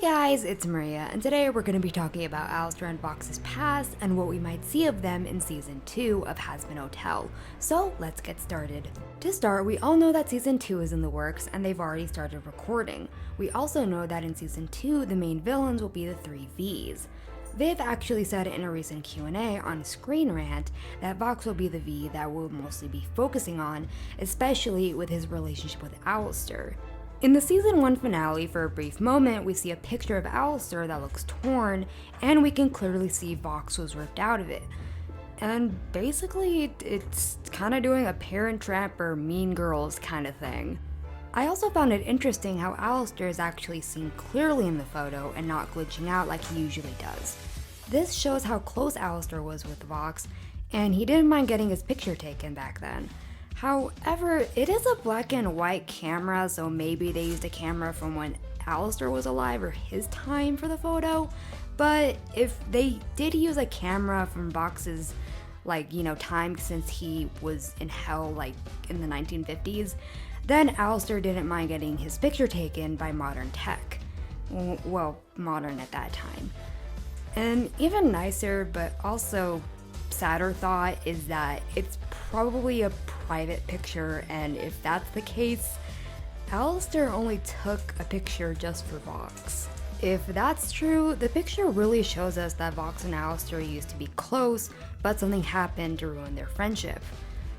guys, it's Maria, and today we're going to be talking about Alastor and Vox's past and what we might see of them in Season 2 of Hazbin Hotel. So let's get started. To start, we all know that Season 2 is in the works and they've already started recording. We also know that in Season 2, the main villains will be the 3 Vs. They've actually said in a recent Q&A on Screen Rant that Vox will be the V that we'll mostly be focusing on, especially with his relationship with Alastor. In the Season 1 finale, for a brief moment, we see a picture of Alastor that looks torn, and we can clearly see Vox was ripped out of it. And basically, it's kind of doing a Parent Trap or Mean Girls kind of thing. I also found it interesting how Alastor is actually seen clearly in the photo and not glitching out like he usually does. This shows how close Alastor was with Vox, and he didn't mind getting his picture taken back then. However, it is a black and white camera, so maybe they used a camera from when Alastor was alive or his time for the photo. But if they did use a camera from Vox's, time since he was in hell, in the 1950s, then Alastor didn't mind getting his picture taken by modern tech. Well, modern at that time. And even nicer, but also sadder thought is that it's probably a private picture, and if that's the case, Alastor only took a picture just for Vox. If that's true, the picture really shows us that Vox and Alastor used to be close, but something happened to ruin their friendship.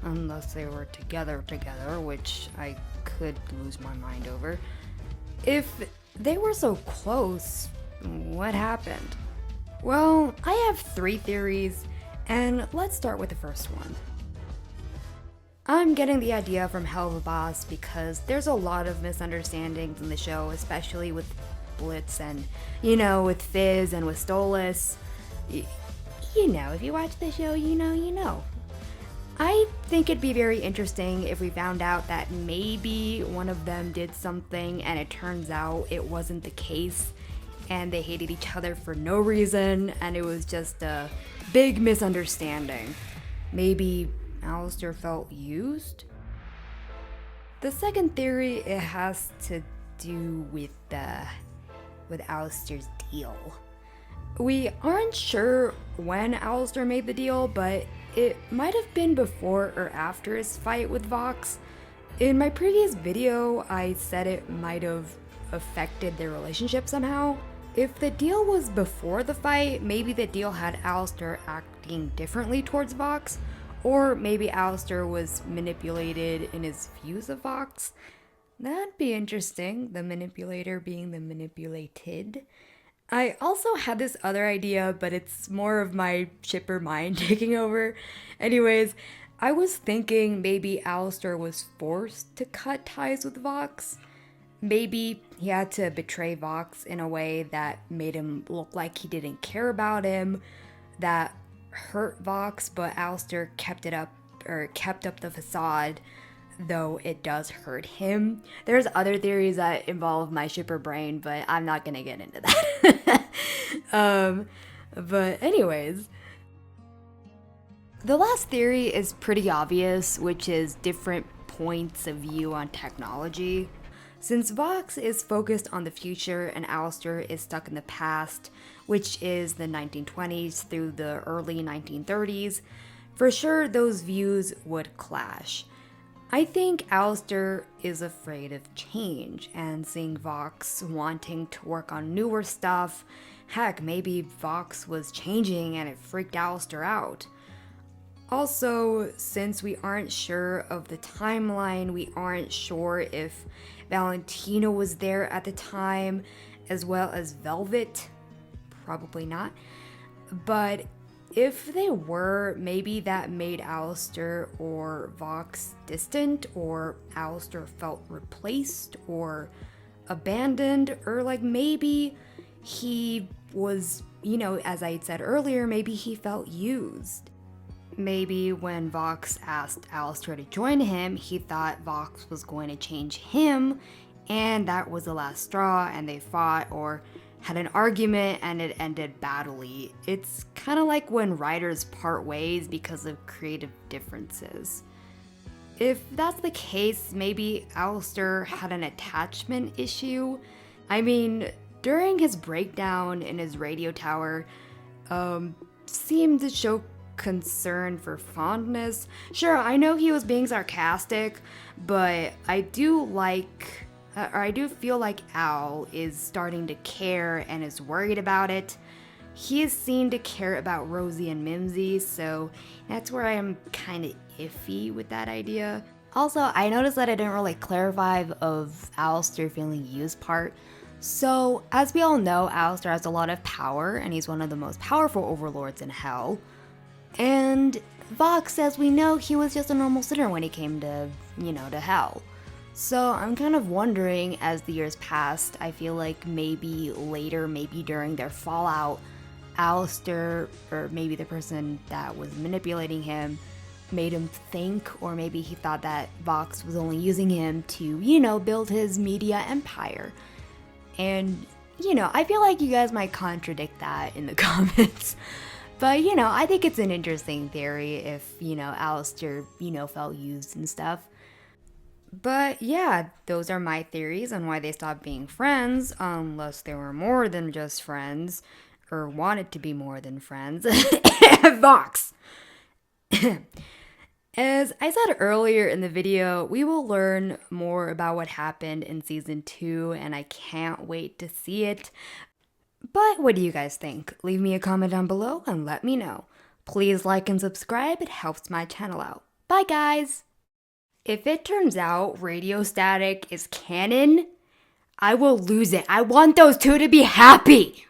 Unless they were together, which I could lose my mind over. If they were so close, what happened? Well, I have 3 theories, and let's start with the first one. I'm getting the idea from Hell of a Boss because there's a lot of misunderstandings in the show, especially with Blitz and, with Fizz and with Stolas. If you watch the show, you know. I think it'd be very interesting if we found out that maybe one of them did something and it turns out it wasn't the case and they hated each other for no reason and it was just a big misunderstanding. Maybe Alastor felt used? The second theory, it has to do with Alastor's deal. We aren't sure when Alastor made the deal, but it might have been before or after his fight with Vox. In my previous video, I said it might have affected their relationship somehow. If the deal was before the fight, maybe the deal had Alastor acting differently towards Vox, or maybe Alastor was manipulated in his views of Vox. That'd be interesting, the manipulator being the manipulated. I also had this other idea, but it's more of my shipper mind taking over. Anyways, I was thinking maybe Alastor was forced to cut ties with Vox. Maybe he had to betray Vox in a way that made him look like he didn't care about him, that hurt Vox, but Alastor kept up the facade, though it does hurt him. There's other theories that involve my shipper brain, but I'm not gonna get into that. But anyways, the last theory is pretty obvious, which is different points of view on technology. Since Vox is focused on the future and Alastor is stuck in the past, which is the 1920s through the early 1930s, for sure those views would clash. I think Alastor is afraid of change and seeing Vox wanting to work on newer stuff. Heck, maybe Vox was changing and it freaked Alastor out. Also, since we aren't sure of the timeline, we aren't sure if Valentino was there at the time, as well as Velvet. Probably not. But if they were, maybe that made Alastor or Vox distant, or Alastor felt replaced or abandoned, or maybe he was, as I had said earlier, maybe he felt used. Maybe when Vox asked Alastor to join him, he thought Vox was going to change him, and that was the last straw, and they fought or had an argument and it ended badly. It's kind of like when writers part ways because of creative differences. If that's the case, maybe Alastor had an attachment issue. I mean, during his breakdown in his radio tower, seemed to show concern for fondness. Sure, I know he was being sarcastic, but I do feel like Al is starting to care and is worried about it. He is seen to care about Rosie and Mimsy, so that's where I am kind of iffy with that idea. Also, I noticed that I didn't really clarify of Alastor feeling used part. So, as we all know, Alastor has a lot of power, and he's one of the most powerful overlords in Hell. And Vox, as we know, he was just a normal sinner when he came to, to Hell. So I'm kind of wondering, as the years passed, I feel like maybe later, maybe during their fallout, Alastor, or maybe the person that was manipulating him, made him think, or maybe he thought that Vox was only using him to, build his media empire. And, I feel like you guys might contradict that in the comments. But, I think it's an interesting theory if, Alastor, felt used and stuff. But yeah, those are my theories on why they stopped being friends, unless they were more than just friends, or wanted to be more than friends. Vox! As I said earlier in the video, we will learn more about what happened in season 2, and I can't wait to see it. But what do you guys think? Leave me a comment down below and let me know. Please like and subscribe, it helps my channel out. Bye guys! If it turns out Radio Static is canon, I will lose it. I want those two to be happy!